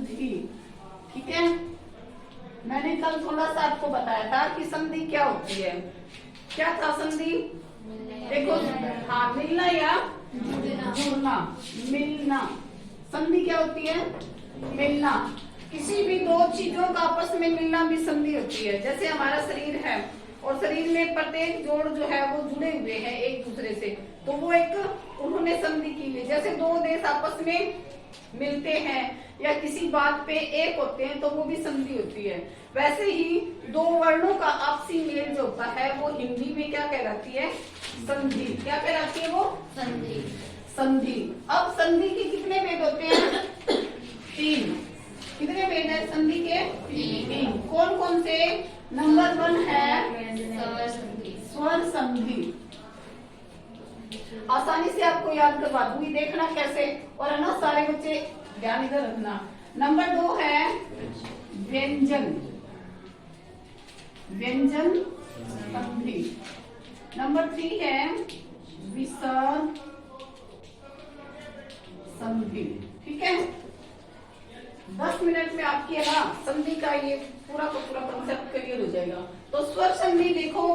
संधि। ठीक है, मैंने कल थोड़ा सा आपको बताया था कि संधि क्या होती है। क्या था संधि? देखो, हाँ, मिलना या जुड़ना, मिलना। संधि क्या होती है? मिलना। किसी भी दो चीजों का आपस में मिलना भी संधि होती है। जैसे हमारा शरीर है और शरीर में प्रत्येक जोड़ जो है वो जुड़े हुए हैं एक दूसरे से, तो वो एक उन्होंने संधि की है। जैसे दो देश आपस में मिलते हैं या किसी बात पे एक होते हैं तो वो भी संधि होती है। वैसे ही दो वर्णों का आपसी मेल जो होता है वो हिंदी में क्या कहलाती है? संधि। क्या कहलाती है वो? संधि। संधि। अब संधि के कितने भेद होते हैं? 3। कितने भेद है संधि के? 3। कौन कौन से? नंबर 1 है स्वर संधि। आसानी से आपको याद करवा दूंगी, देखना कैसे। और है ना, सारे बच्चे ध्यान इधर रखना। नंबर 2 है व्यंजन, व्यंजन संधि। नंबर 3 है विसर्ग संधि। ठीक है, 10 मिनट में आपकी है ना संधि का ये पूरा का पूरा कंसेप्ट क्लियर हो जाएगा। तो स्वर संधि देखो,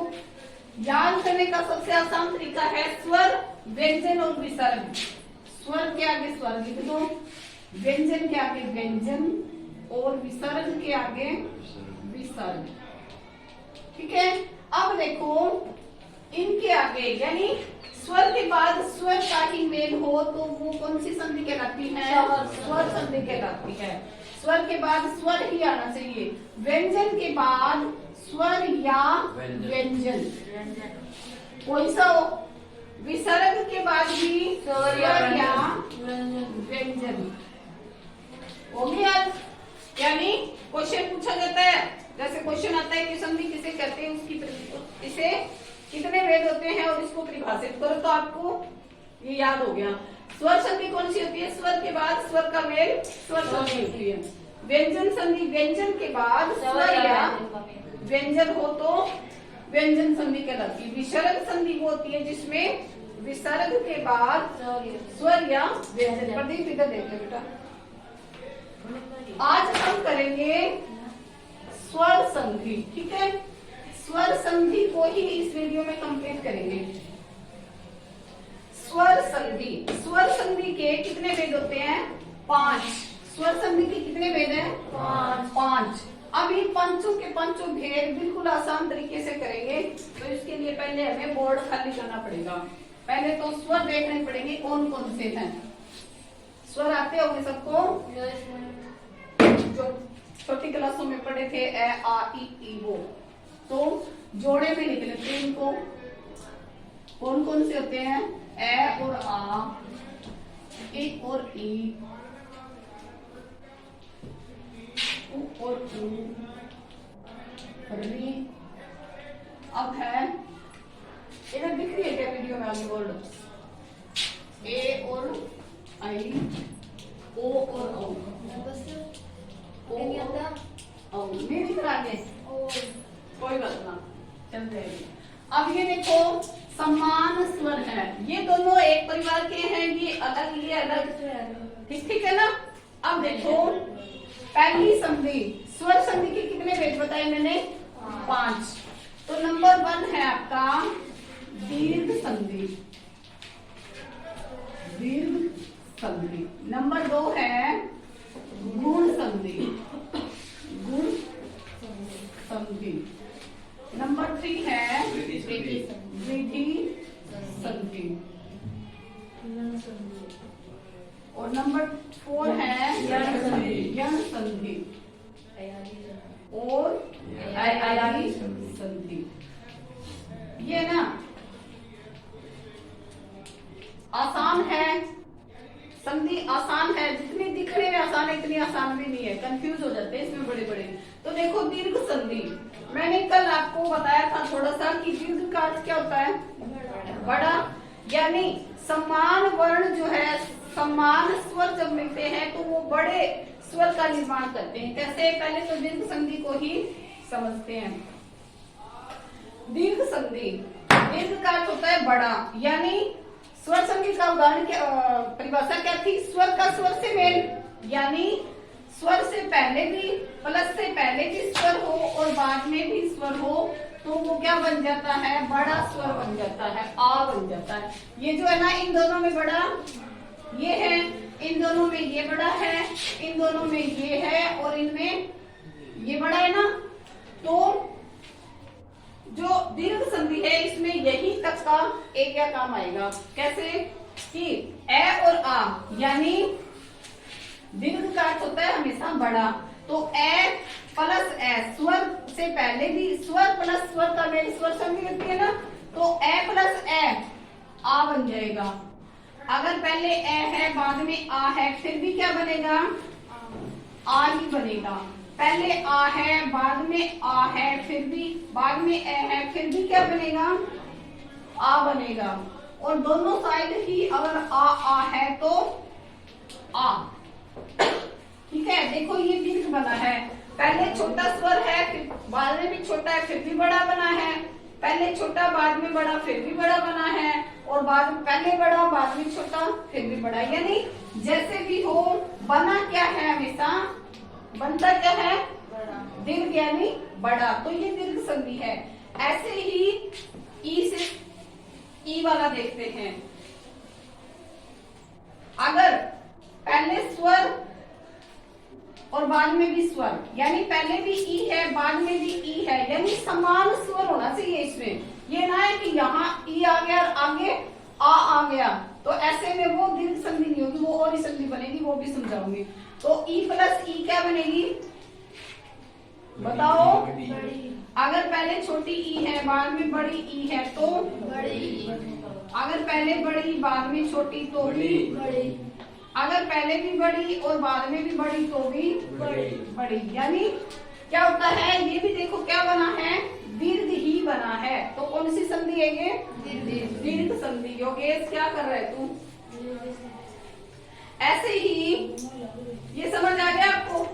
याद करने का सबसे आसान तरीका है स्वर, व्यंजन और विसर्ग। स्वर के आगे स्वर लिख दो, व्यंजन के आगे व्यंजन और विसर्ग के आगे विसर्ग। ठीक है, अब देखो इनके आगे यानी स्वर के बाद स्वर का ही मेल हो तो वो कौन सी संधि कहलाती है? स्वर संधि कहलाती है। स्वर के बाद स्वर ही आना चाहिए। व्यंजन के बाद स्वर या व्यंजन कोई सा हो। विसर्ग के बाद भी स्वर या व्यंजन हो गया। यानी क्वेश्चन पूछा जाता है, जैसे क्वेश्चन आता है कि संधि किसे कहते हैं, उसकी इसे कितने भेद होते हैं और इसको परिभाषित करो, तो आपको ये याद हो गया। स्वर संधि कौन सी होती है? स्वर के बाद स्वर का मेल स्वर संधि होती है। व्यंजन संधि, व्यंजन के बाद स्वर या व्यंजन हो तो व्यंजन संधि कहलाती है। विसर्ग संधि वो होती है जिसमें विसर्ग के बाद स्वर या व्यंजन। प्रदीप इधर देख ले बेटा। आज हम करेंगे स्वर संधि। ठीक है, स्वर संधि को ही इस वीडियो में कंप्लीट करेंगे। स्वर संधि, स्वर संधि के कितने भेद होते हैं? 5। स्वर संधि के कितने भेद हैं? 5। अब इन पांचों के पांचों भेद बिल्कुल आसान तरीके से करेंगे। तो इसके लिए पहले हमें बोर्ड खाली करना पड़ेगा। पहले तो स्वर देखने पड़ेंगे कौन कौन से हैं। स्वर आते होंगे सबको, जो छोटी क्लासों में पढ़े थे, ए आ ई वो। तो जोड़े में लिख लेते हैं इनको। कौन कौन से होते हैं? ए और आ, ए और ई, उ और ऊ, री। अब है इधर दिख रही है क्या वीडियो में? आगे वर्ड ए और आई, ओ और औ, नहीं दिख रहा आगे, कोई बात ना, चल जाएगी। अब ये देखो समान स्वर है, ये दोनों एक परिवार के हैं, ये अलग ये अलग। ठीक है ना। अब देखो पहली संधि, स्वर संधि के कितने भेद बताए मैंने? 5। तो नंबर 1 है आपका दीर्घ संधि, दीर्घ संधि। नंबर 2 है गुण संधि, गुण संधि। नंबर 3 है वृद्धि संधि। और नंबर 4 है यण संधि और अयाली संधि। ये ना आसान है, संधि आसान है, जितनी दिखने में आसान है इतनी आसान भी नहीं है, कंफ्यूज हो जाते हैं इसमें बड़े बड़े। तो देखो दीर्घ संधि, मैंने कल आपको बताया था थोड़ा सा कि दीर्घ का अर्थ क्या होता है? बड़ा। यानी समान वर्ण जो है, समान स्वर जब मिलते हैं तो वो बड़े स्वर का निर्माण करते हैं। कैसे? पहले तो दीर्घ संधि को ही समझते हैं। दीर्घ संधि, दीर्घ का अर्थ होता है बड़ा। यानी स्वर संधि का उदाहरण क्या, परिभाषा क्या थी? स्वर का स्वर से मेल, यानी स्वर से पहले भी प्लस से पहले भी स्वर हो और बाद में भी स्वर हो तो वो क्या बन जाता है, बड़ा स्वर बन जाता है, आ बन जाता है। ये जो है ना, इन दोनों में बड़ा ये है, इन दोनों में ये बड़ा है, इन दोनों में ये है और इनमें ये बड़ा है ना। तो जो दीर्घ संधि है इसमें यही तक का एक क्या काम आएगा, कैसे कि ए और आ, यानी दीर्घ का अर्थ होता है हमेशा बड़ा। तो ए प्लस ए, स्वर से पहले भी स्वर प्लस स्वर का मेल स्वर संधि होती है ना, तो ए प्लस ए आ बन जाएगा। अगर पहले ए है बाद में आ है फिर भी क्या बनेगा, आ ही बनेगा। पहले आ है बाद में आ है फिर भी, बाद में ए है फिर भी क्या बनेगा, आ बनेगा। और दोनों साइड ही अगर आ है तो आ, ठीक है। देखो ये दीर्घ बना है, पहले छोटा स्वर है फिर बाद में भी छोटा है फिर भी बड़ा बना है, पहले छोटा बाद में बड़ा फिर भी बड़ा बना है, और बाद पहले बड़ा बाद में छोटा फिर भी बड़ा। यानी जैसे भी हो बना क्या है, हमेशा बनता क्या है, दीर्घ यानी बड़ा। तो ये दीर्घ संधि है। ऐसे ही ई से ई वाला देखते हैं। अगर पहले स्वर और बाद में भी स्वर, यानी पहले भी ई है बाद में भी ई है, यानी समान स्वर होना चाहिए इसमें। ये ना है कि यहाँ ई आ गया और आगे आ गया, तो ऐसे में वो दीर्घ संधि नहीं होगी, वो और ही संधि बनेगी, वो भी समझाऊंगी। तो ई प्लस ई क्या बनेगी, बताओ। अगर पहले छोटी ई है बाद में बड़ी ई है तो बड़ी, अगर पहले बड़ी बाद में छोटी तो भी बड़ी, अगर पहले भी बड़ी और बाद में भी बड़ी तो भी बड़ी। यानी क्या होता है, ये भी देखो क्या बना है, दीर्घ ही बना है। तो कौन सी संधि है ये, दीर्घ संधि। योगेश क्या कर रहे तू, ऐसे ही ये समझ आ गया आपको।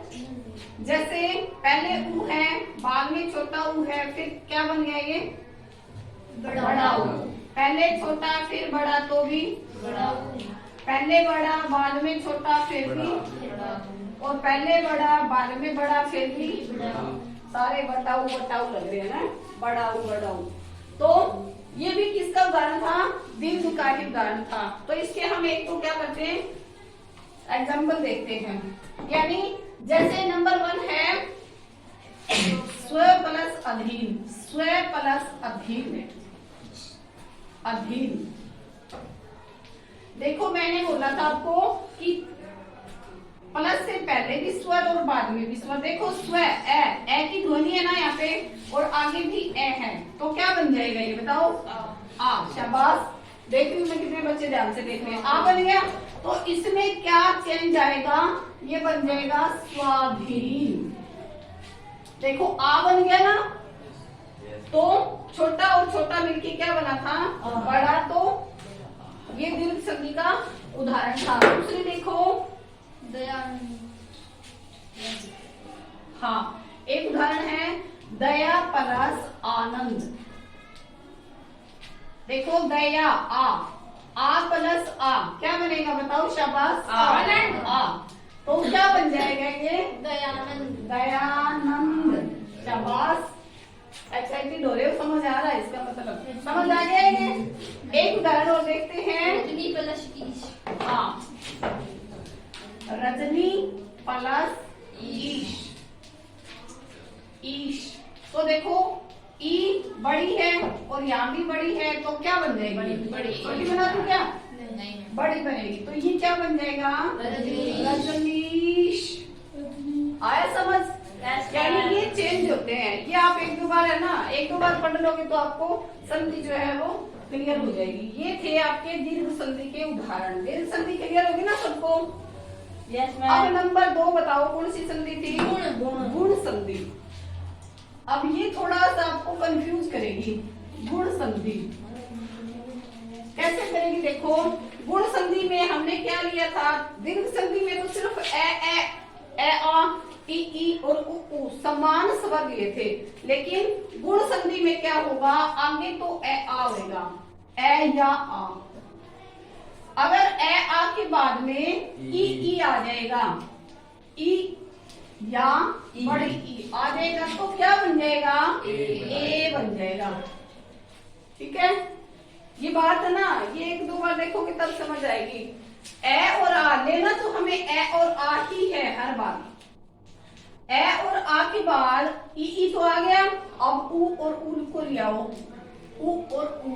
जैसे पहले ऊ है बाद में छोटा ऊ है फिर क्या बन गया ये, बड़ा ऊ। पहले छोटा फिर बड़ा तो भी बड़ा, पहले बड़ा बाद में छोटा फिर भी बड़ा, और पहले बड़ा बाद में बड़ा फिर भी बड़ा। सारे बटाऊ बटाऊ लग रहे हैं ना, बड़ाऊ बड़ाऊ। तो ये भी किसका उदाहरण था, दीर्घ का ही उदाहरण था। तो इसके हम एक तो क्या करते हैं, एग्जाम्पल देखते हैं। यानी जैसे नंबर 1 है स्व प्लस अधीन, स्व प्लस अधीन, अधीन। देखो मैंने बोला था आपको कि प्लस से पहले भी स्वर और बाद में भी स्वर। देखो स्व ए की ध्वनि है ना यहाँ पे, और आगे भी ए है, तो क्या बन जाएगा ये बताओ, आ। शाबाश, देख रही हूँ मैं कितने बच्चे ध्यान से देख रहे हैं। आ बन गया। तो इसमें क्या चेंज आएगा, ये बन जाएगा स्वाधीन। देखो आ बन गया ना, तो छोटा और छोटा मिलके क्या बना था, बड़ा। तो ये दीर्घ संधि का उदाहरण था। दूसरी देखो, हाँ एक उदाहरण है दया प्लस आनंद। देखो दया आ प्लस आ क्या बनेगा बताओ, शाबाश, आनंद। आ तो क्या बन जाएगा ये, दयानंद, दयानंद। शाबाश, एक्साइटेड हो रहे हो, समझ आ रहा है इसका मतलब, समझ आ गया ये। एक उदाहरण और देखते हैं, रजनी प्लस ईश। हाँ, रजनी प्लस ईश, ईश। तो देखो ई बड़ी है और यहाँ भी बड़ी है, तो क्या बन जाएगी, बड़ी। छोटी बना दूं क्या, नहीं बड़ी बनेगी। तो ये क्या बन जाएगा, रजनीश। आया समझ, यानी ये चेंज होते हैं। ये आप एक दो बार है ना, एक दो बार पढ़ लोगे तो आपको संधि जो है वो क्लियर हो जाएगी। ये थे आपके दीर्घ संधि के उदाहरण। दीर्घ संधि क्लियर होगी ना सबको। Yes ma'am. अब नंबर 2 बताओ कौन सी संधि थी, गुण संधि। अब ये थोड़ा सा आपको कंफ्यूज करेगी। गुण संधि कैसे करेगी, देखो गुण संधि में हमने क्या लिया था, दीर्घ संधि में तो सिर्फ ए आ ई ई और उ समान स्वर लिए थे, लेकिन गुण संधि में क्या होगा, आगे तो ए आ होगा, ए या आ। अगर ए आ के बाद में ई आ जाएगा, ई या बड़ी ई आ जाएगा तो क्या बन जाएगा, ए बन जाएगा। ठीक है, ये बात है ना, ये एक दो बार देखोगे तब समझ आएगी। ए और आ लेना तो हमें ए और आ ही है हर बार। ए और आ के बाद ई तो आ गया, अब ऊ और ऊ को ले आओ, ऊ और ऊ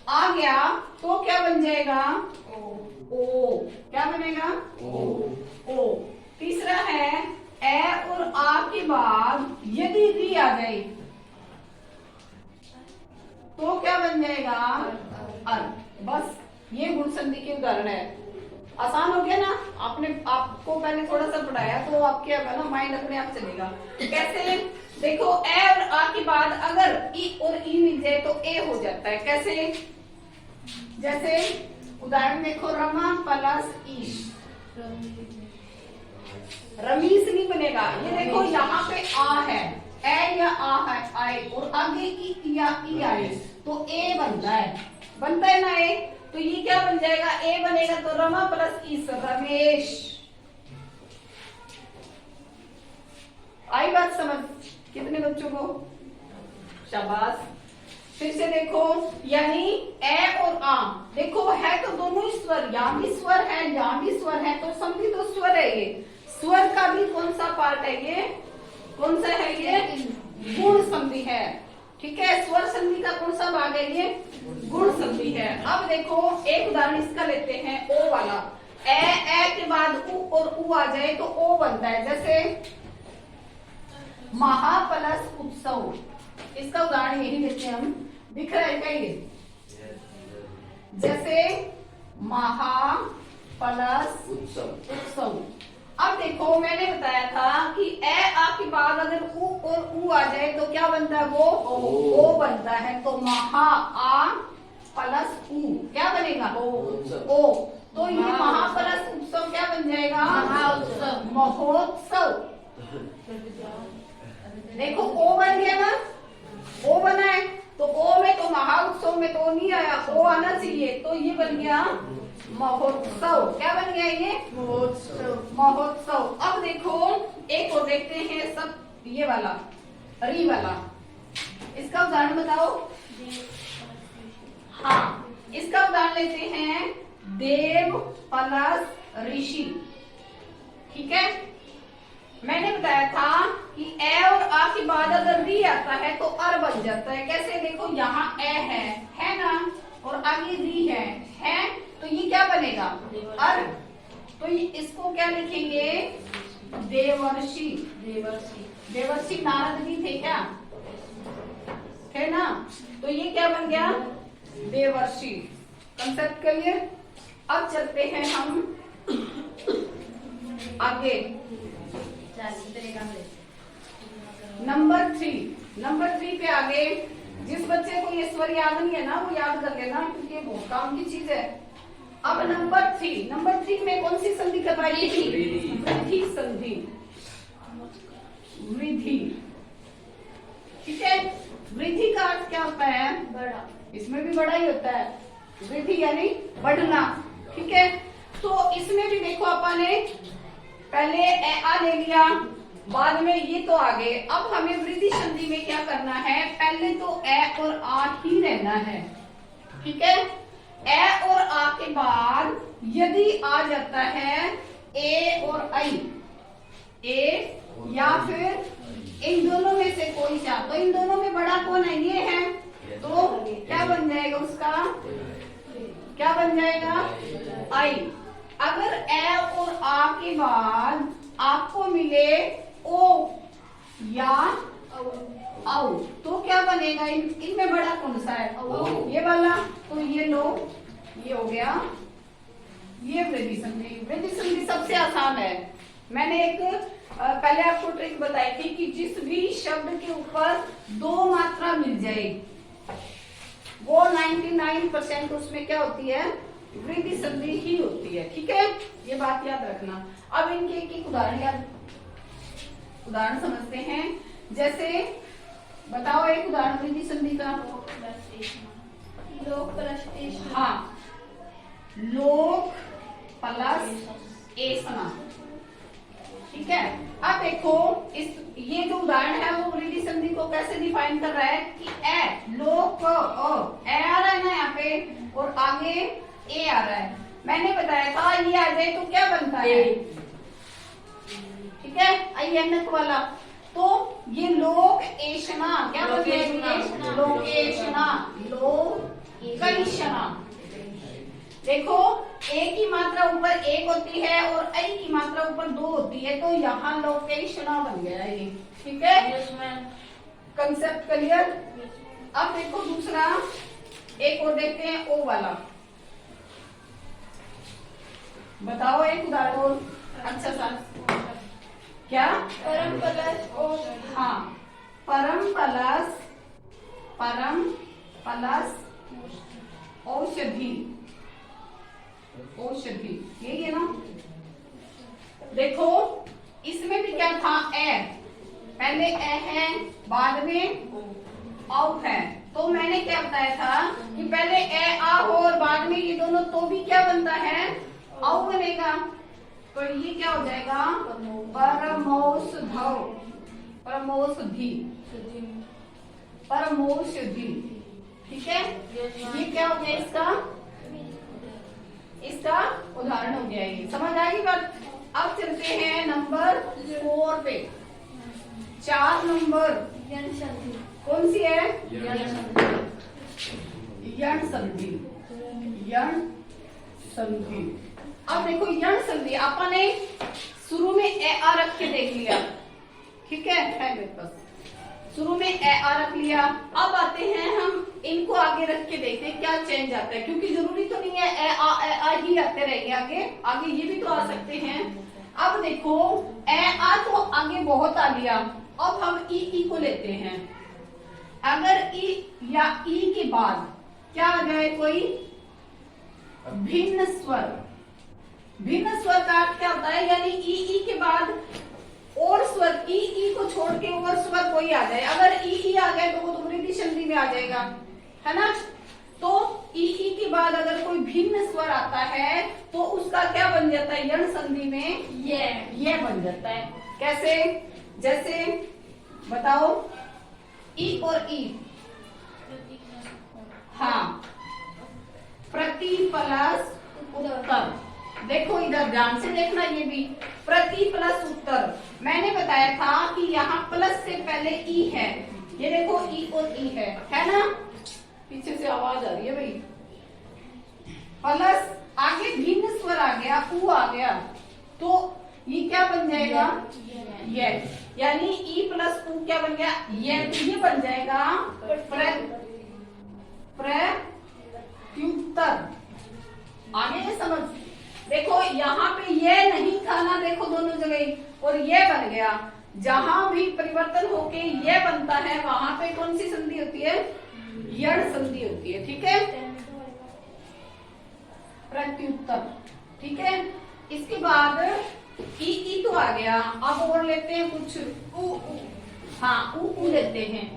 आ गया तो क्या बन जाएगा, ओ। क्या बनेगा, ओ। तीसरा है ए और आ के बाद यदि री आ गई तो क्या बन जाएगा, अर। बस ये गुण संधि के उदाहरण है। आसान हो गया ना, आपको पहले थोड़ा सा पढ़ाया तो आपके ना माइंड अपने आप चलेगा। कैसे, देखो ए और आ के बाद अगर ई और ई मिल जाए तो ए हो जाता है। कैसे, जैसे उदाहरण देखो, रमा प्लस ईश, रमीज नहीं बनेगा। ये देखो यहाँ पे आ है, ए या आ है, आए और आगे ई या ई आए तो ए बनता है ना ए, तो ये क्या बन जाएगा, ए बनेगा। तो रमा प्लस ईश रमेश। आई बात समझ कितने बच्चों को, शाबाश। फिर से देखो, यानी ए और आ, देखो है तो दोनों ही स्वर, यहाँ भी स्वर है यहाँ भी स्वर है, तो संधि तो स्वर है। ये स्वर का भी कौन सा पार्ट है, ये कौन सा है, ये गुण संधि है। ठीक है, स्वर संधि का कौन सा भाग है, ये गुण संधि है। अब देखो एक उदाहरण इसका लेते हैं, ओ वाला। ए के बाद उ और उ आ जाए तो ओ बनता है। जैसे महा प्लस उत्सव, इसका उदाहरण यही लेते हैं हम, दिख रहा है क्या ये, जैसे महा प्लस उत्सव। अब देखो मैंने बताया था कि ए आ के बाद अगर उ और उ आ जाए तो क्या बनता है, वो ओ बनता है। तो महा आ प्लस उ क्या बनेगा, ओ। तो ये महा प्लस उत्सव क्या बन जाएगा, महोत्सव। देखो ओ बन गया ना, ओ बना है, तो ओ में तो महाउत्सव में तो नहीं आया, ओ आना चाहिए, तो ये बन गया महोत्सव। क्या बन गया ये, महोत्सव। अब देखो एक और देखते हैं, सब ये वाला री वाला, इसका उदाहरण बताओ। हाँ, इसका उदाहरण लेते हैं, देव प्लस ऋषि। ठीक है, मैंने बताया था कि ए और आ के बाद अगर री आता है तो अर बन जाता है। कैसे, देखो यहाँ ए है ना, और आगे री है, तो ये क्या बनेगा, अर। तो इसको क्या लिखेंगे, देवर्षि। देवर्षि नारद जी थे क्या, है ना, तो ये क्या बन गया, देवर्षि। Concept clear. अब चलते हैं हम आगे, नंबर 3 पे आगे। जिस बच्चे को ये स्वर याद नहीं है ना, वो याद कर लेना, क्योंकि ये बहुत काम की चीज है। अब नंबर 3 में कौन सी संधि करवाई थी, वृद्धि संधि, वृद्धि। ठीक है, वृद्धि का अर्थ क्या होता है, बड़ा। इसमें भी बड़ा ही होता है, वृद्धि यानी बढ़ना। ठीक है, तो इसमें भी देखो अपन ने पहले ए आ ले लिया, बाद में ये तो आ गए। अब हमें वृद्धि संधि में क्या करना है, पहले तो ए और आ ही रहना है। ठीक है, ए और आ के बाद यदि आ जाता है ए और आई, ए या फिर इन दोनों में से कोई सा, तो इन दोनों में बड़ा कौन है, ये है, तो क्या बन जाएगा उसका, क्या बन जाएगा, आई। अगर ए और आ के बाद आपको मिले ओ या औ, तो क्या बनेगा, इनमें बड़ा कौन सा है, ये वाला। तो ये लो, ये हो गया, ये वृद्धि संधि। वृद्धि संधि सबसे आसान है। मैंने एक पहले आपको ट्रिक बताई थी कि जिस भी शब्द के ऊपर 2 मात्रा मिल जाए वो 99% उसमें क्या होती है, वृद्धि संधि ही होती है। ठीक है, ये बात याद रखना। अब इनके एक उदाहरण समझते हैं। जैसे बताओ एक उदाहरण वृद्धि संधि का, लोक प्लस, हाँ, लोक प्लस एसना। ठीक है। अब देखो इस ये जो उदाहरण है वो रिद्धि संधि को कैसे डिफाइन कर रहा है कि ए लोक ए आ रहा है ना यहाँ पे और आगे ए आ रहा है। मैंने बताया था ये आ जाए तो क्या बनता है, ठीक है, आई एनक वाला। तो ये लोक एशना क्या बनता है, लोकेशना, लोकेशना। देखो ए की मात्रा ऊपर एक होती है और आई की मात्रा ऊपर दो होती है, तो यहाँ लोकेशना बन गया ये, ठीक है। Concept clear. अब देखो दूसरा एक और देखते हैं ओ वाला। बताओ एक उदाहरण और अच्छा सा। क्या परम प्लस ओ। हाँ, परम प्लस औषधि, औषधि यही है ना। देखो इसमें भी क्या था, ए पहले ए है बाद में औ है। तो मैंने क्या बताया था कि पहले ए आ हो और बाद में ये दोनों तो भी क्या बनता है, औ बनेगा। तो ये क्या हो जाएगा, परमौषधौ, परमौषधि, परमौषधि, ठीक है। ये क्या हो गया इसका उदाहरण हो गया, ये समझ आएगी बात। अब चलते हैं नंबर 4 पे। 4 नंबर कौन सी है, यण संधि, यण संधि। अब देखो यण संधि अपन ने शुरू में ए आ रख के देख लिया, ठीक है मेरे पास शुरू में ए आ रख लिया। अब आते हैं हम इनको आगे रख के देखते हैं क्या चेंज आता है, क्योंकि जरूरी तो नहीं है ए आ ही आते रहेंगे, आगे आगे ये भी तो आ सकते हैं। अब देखो ए आ तो आगे बहुत आ लिया, अब हम ई को लेते हैं। अगर ई या ई के बाद क्या आ जाए, कोई भिन्न स्वर, भिन्न स्वर का अर्थ क्या होता है, यानी ई के बाद और स्वर, ई को छोड़ के और स्वर कोई आ जाए। अगर ई आ गए तो वो तो रिद्धि संधि में आ जाएगा, है ना। तो ई के बाद अगर कोई भिन्न स्वर आता है तो उसका क्या बन जाता है, यण संधि में ये बन जाता है। कैसे, जैसे बताओ, ई और ई, हाँ, प्रति प्लस उत्तर। देखो इधर ध्यान से देखना, ये भी प्रति प्लस उत्तर। मैंने बताया था कि यहाँ प्लस से पहले ई है, ये देखो ई और ई है ना। पीछे से आवाज आ रही है भाई। प्लस आगे भिन्न स्वर आ गया, ऊ आ गया, तो ये क्या बन जाएगा, ये, यानी ई प्लस ऊ क्या बन गया, ये बन जाएगा प्रत्युत्तर। आगे ये समझ। देखो यहाँ पे ये नहीं था ना, देखो दोनों जगह, और ये बन गया। जहां भी परिवर्तन होके ये बनता है वहां पे कौन सी संधि होती है, यण संधि होती है, ठीक है, प्रत्युत्तर, ठीक है। इसके बाद ई तो आ गया, अब और लेते हैं कुछ ऊ, हाँ ऊ लेते हैं।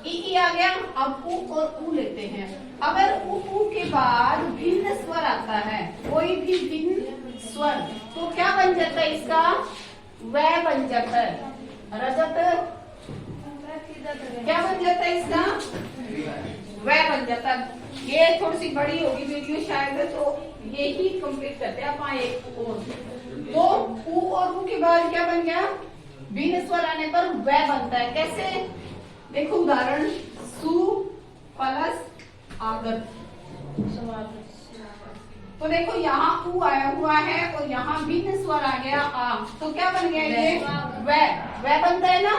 ई आ गया, अब ऊ और ऊ लेते हैं। अगर ऊ के बाद भिन्न स्वर आता है, कोई भी भिन्न स्वर, तो क्या बन जाता है इसका, वह बन जाता है। रजत क्या बन जाता है इसका, वह बन जाता है। ये थोड़ी सी बड़ी होगी वीडियो शायद, तो ये ही कंप्लीट करते हैं आप एक और। तो ऊ और ऊ के बाद क्या बन गया, भिन्न स्वर आने पर वह बनता है। कैसे, देखो उदाहरण, सु प्लस आगत। तो देखो यहाँ ऊ आया हुआ है और यहाँ भिन्न स्वर आ गया आ, तो क्या बन गया ये, वह बनता है ना।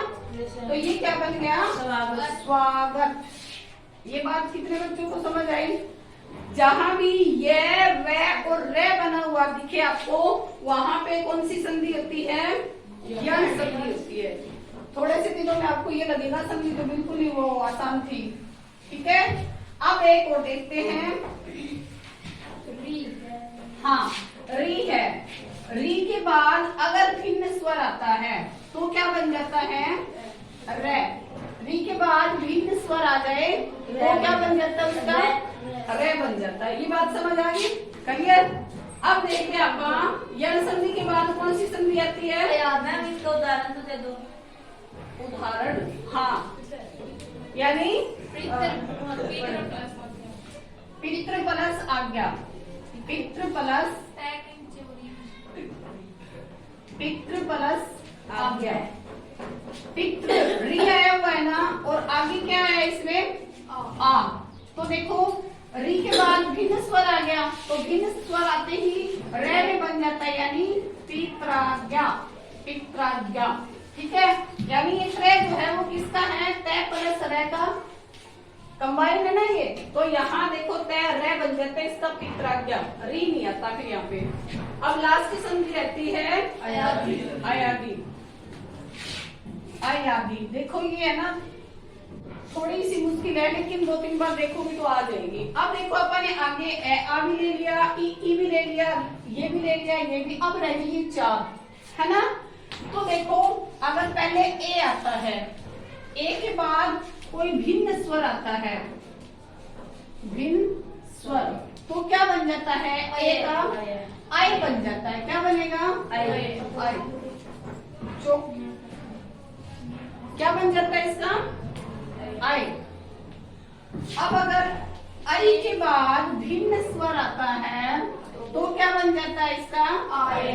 तो ये क्या बन गया, स्वागत। ये बात कितने बच्चों को समझ आई। जहां भी ये व और रे बना हुआ दिखे आपको, वहां पे कौन सी संधि होती है, यण संधि होती है। थोड़े से दिनों में आपको ये लगेगा संधि तो बिल्कुल ही वो आसान थी, ठीक है। अब एक और देखते हैं, हाँ री है। री के बाद अगर भिन्न स्वर आता है तो क्या बन जाता है, रे। री के बाद भिन्न स्वर आ जाए तो क्या बन जाता है उसका, रे बन जाता है। ये बात समझ आ गई, क्लियर। अब देखिए आप यन संधि के बाद कौन सी संधि आती है? मैम इसका उदाहरण तो दे दो। उदाहरण, हाँ, यानी पितृ प्लस आज्ञा, पितृ प्लस आज्ञा। पितृ री आया हुआ है ना, और आगे क्या है इसमें? आ। तो देखो री के बाद भिन्न स्वर आ गया, तो भिन्न स्वर आते ही रे में बन जाता है, यानी पित्राज्ञा, पित्राज्ञा। ठीक है, यानी ये रे जो है वो किसका है? तय प्लस रे का कंबाइन है ना ये, तो यहाँ देखो तय रे बन जाता है, इसका पित्राज्ञा, री नहीं आता फिर यहाँ पे। अब लास्ट की संधि रहती है अयादि, अयादि, अयादि। देखो ये है ना थोड़ी सी मुश्किल है, लेकिन 2-3 बार देखोगे तो आ जाएगी। अब देखो अपन ने आगे आ भी ले लिया, ई भी ले लिया, ये भी ले लिया, ये भी, अब रह गई 4, है ना। तो देखो अगर पहले ए आता है, ए के बाद कोई भिन्न स्वर आता है, भिन्न स्वर, तो क्या बन जाता है? ए का आई बन जाता है। क्या बनेगा? आई। जो क्या बन जाता है इसका? आई। अब अगर आई के बाद भिन्न स्वर आता है तो क्या बन जाता है इसका? आई।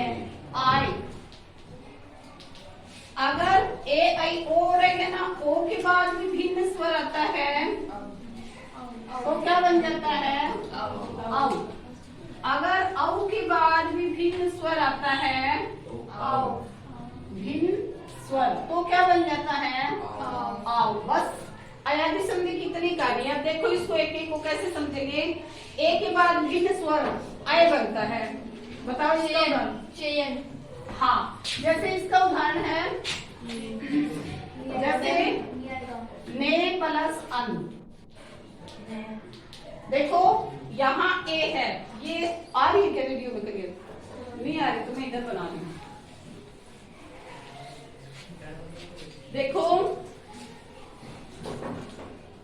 आई। अगर ए आई ओ रहेगा ना, ओ के बाद भी भिन्न स्वर आता है तो क्या बन जाता है? औ। अगर औ के बाद भी भिन्न स्वर आता है, औ, भिन्न स्वर, तो क्या बन जाता है? औ। बस अयादि संधि की इतनी कहानी है। देखो इसको एक एक को कैसे समझेंगे। ए के बाद भिन्न स्वर आय बनता है, बताओ इसका उदाहरण। चयन। हाँ, जैसे इसका उदाहरण है, जैसे ने प्लस अन। देखो यहाँ ए है, ये आ रही है क्या वीडियो में? करिए नहीं आ रही तो मैं इधर बना रही हूँ। देखो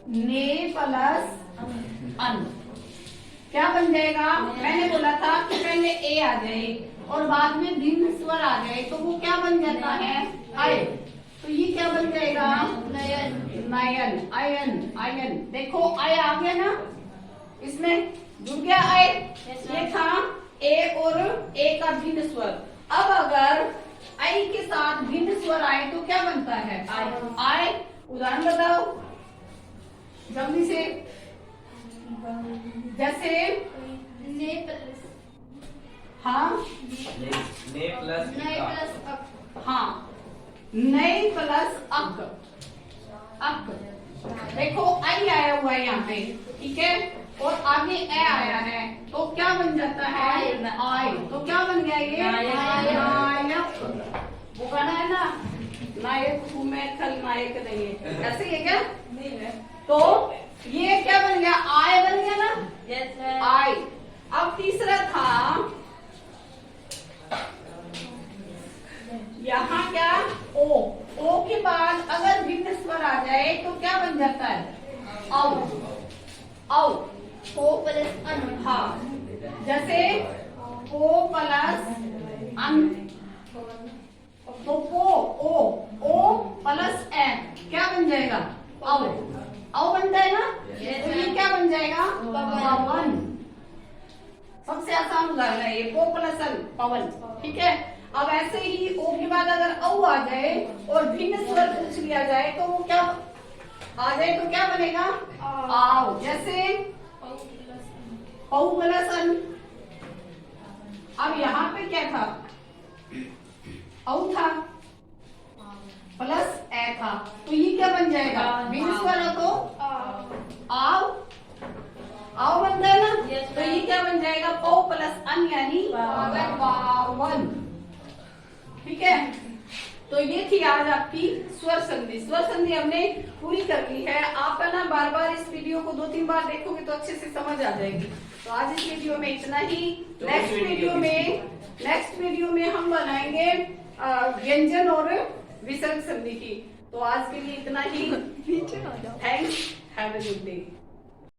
ने प्लस अन क्या बन जाएगा? मैंने बोला था कि पहले ए आ जाए और बाद में भिन्न स्वर आ जाए तो वो क्या बन जाता है? आय। तो ये क्या बन जाएगा? नयन। नयन, आयन, आयन। देखो आय आ गया ना, इसमें जुड़ गया आय। ये था ए और ए का भिन्न स्वर। अब अगर आई के साथ भिन्न स्वर आए तो क्या बनता है? आय। आय। उदाहरण बताओ जल्दी से। जैसे ने प्लस, हाँ, ने प्लस अक। हाँ, नई प्लस अक, अक। देखो आई आया हुआ है यहाँ पे, ठीक है, और आगे ए आया है तो क्या बन जाता है? आई। तो क्या बन गया ये? नायक। वो गाना है ना, नायक हूँ मैं खलनायक नहीं है, ऐसे ही है क्या? नहीं है। तो ये क्या बन गया? आय बन गया ना। यस। आई। अब तीसरा था यहाँ क्या? ओ। ओ के बाद अगर भिन्न स्वर आ जाए तो क्या बन जाता है? औ। औ। ओ प्लस अन। हाँ, जैसे ओ प्लस अन, तो ओ प्लस ए क्या बन जाएगा? औ। औ बनता है ना, तो ये क्या बन जाएगा? पवन। सबसे आसान उदाहरण है ये, पो प्लस अन, पवन। ठीक है, अब ऐसे ही ओ के बाद अगर औ आ जाए और भिन्न स्वर पूछ लिया जाए तो वो क्या आ जाए तो क्या बनेगा? आओ। जैसे औ प्लस अन। अब यहाँ पे क्या था? औ था प्लस ए था, तो ये क्या बन जाएगा? भिन्न स्वर है तो आओ। आओ बनता है ना, तो ये क्या बन जाएगा? पौ प्लस अन यानी पावन। ठीक है, तो ये थी आज आपकी स्वर संधि। स्वर संधि हमने पूरी कर ली है। आप ना बार बार इस वीडियो को 2-3 बार देखोगे तो अच्छे से समझ आ जाएगी। तो आज इस वीडियो में इतना ही। नेक्स्ट वीडियो में हम बनाएंगे व्यंजन और विसर्ग संधि की। तो आज के लिए इतना ही। Thanks, have a good day.